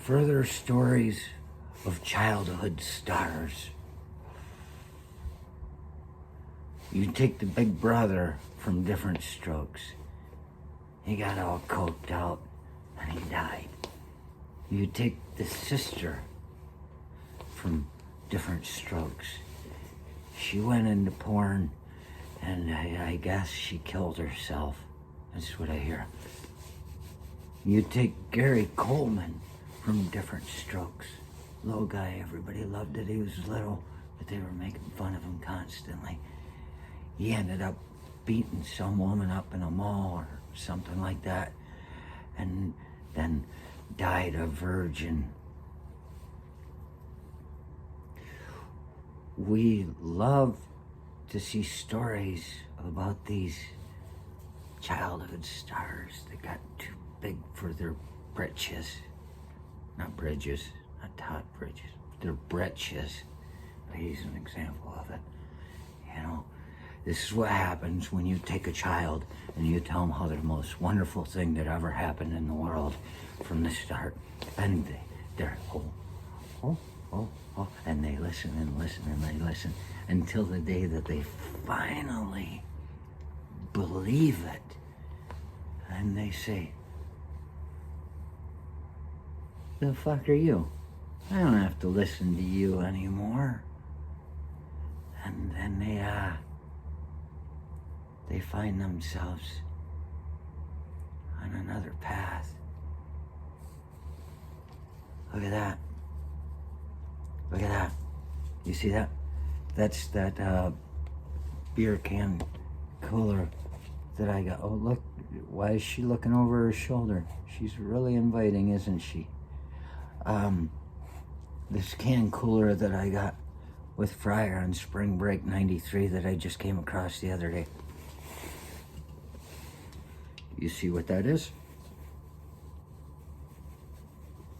Further stories of childhood stars. You take the big brother from Different Strokes. He got all coked out and he died. You take the sister from Different Strokes. She went into porn and I guess she killed herself. That's what I hear. You take Gary Coleman from Different Strokes. Little guy, everybody loved it. He was little, but they were making fun of him constantly. He ended up beating some woman up in a mall or something like that, and then died a virgin. We love to see stories about these childhood stars that got too big for their britches. Not bridges, not top bridges. They're britches. I use an example of it. You know, this is what happens when you take a child and you tell them how they're the most wonderful thing that ever happened in the world from the start. And they're, oh, and they listen and listen and they listen until the day that they finally believe it. And they say, the fuck are you? I don't have to listen to you anymore. And then they find themselves on another path. Look at that. Look at that. You see that? That's that beer can cooler that I got. Oh, look. Why is she looking over her shoulder? She's really inviting, isn't she? This can cooler that I got with Fryer on Spring Break 93 that I just came across the other day. You see what that is?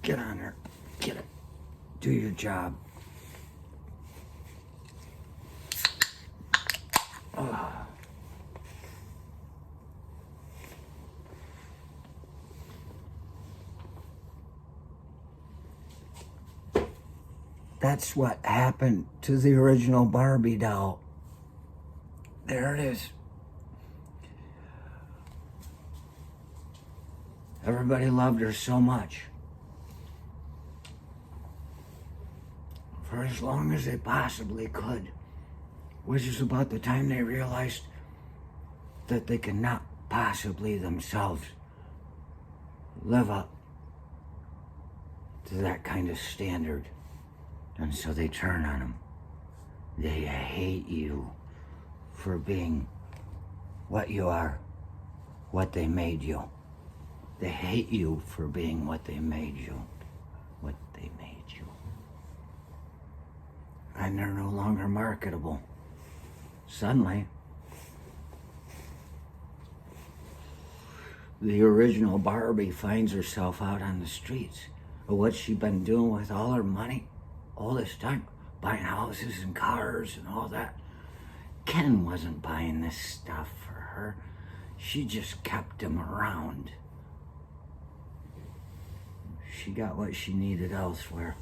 Get on her. Get it. Do your job. Oh. That's what happened to the original Barbie doll. There it is. Everybody loved her so much. For as long as they possibly could. Which is about the time they realized that they could not possibly themselves live up to that kind of standard. And so they turn on him. They hate you for being what you are, what they made you. They hate you for being what they made you, what they made you. And they're no longer marketable. Suddenly, the original Barbie finds herself out on the streets. But what's she been doing with all her money? All this time, buying houses and cars and all that. Ken wasn't buying this stuff for her. She just kept him around. She got what she needed elsewhere.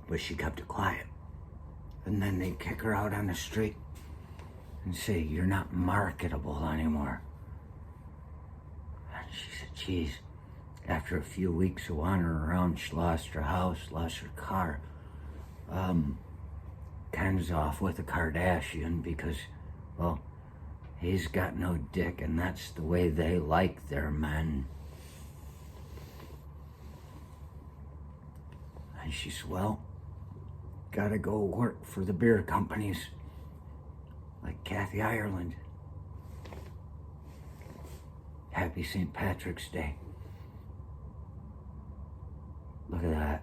But she kept it quiet. And then they'd kick her out on the street and say, you're not marketable anymore. And she said, geez. After a few weeks of wandering around, she lost her house, lost her car. Ken's off with a Kardashian because, well, he's got no dick and that's the way they like their men. And she said, well, gotta go work for the beer companies like Kathy Ireland. Happy St. Patrick's Day. Look at that.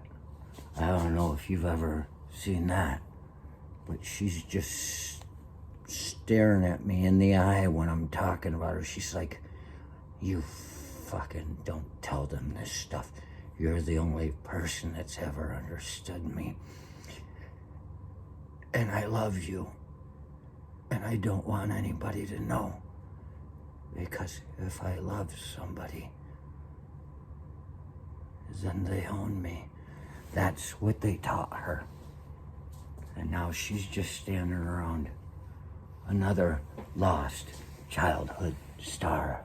I don't know if you've ever seen that, but she's just staring at me in the eye when I'm talking about her. She's like, you fucking don't tell them this stuff. You're the only person that's ever understood me. And I love you. And I don't want anybody to know. Because if I love somebody, then they own me. That's what they taught her. And now she's just standing around. Another lost childhood star.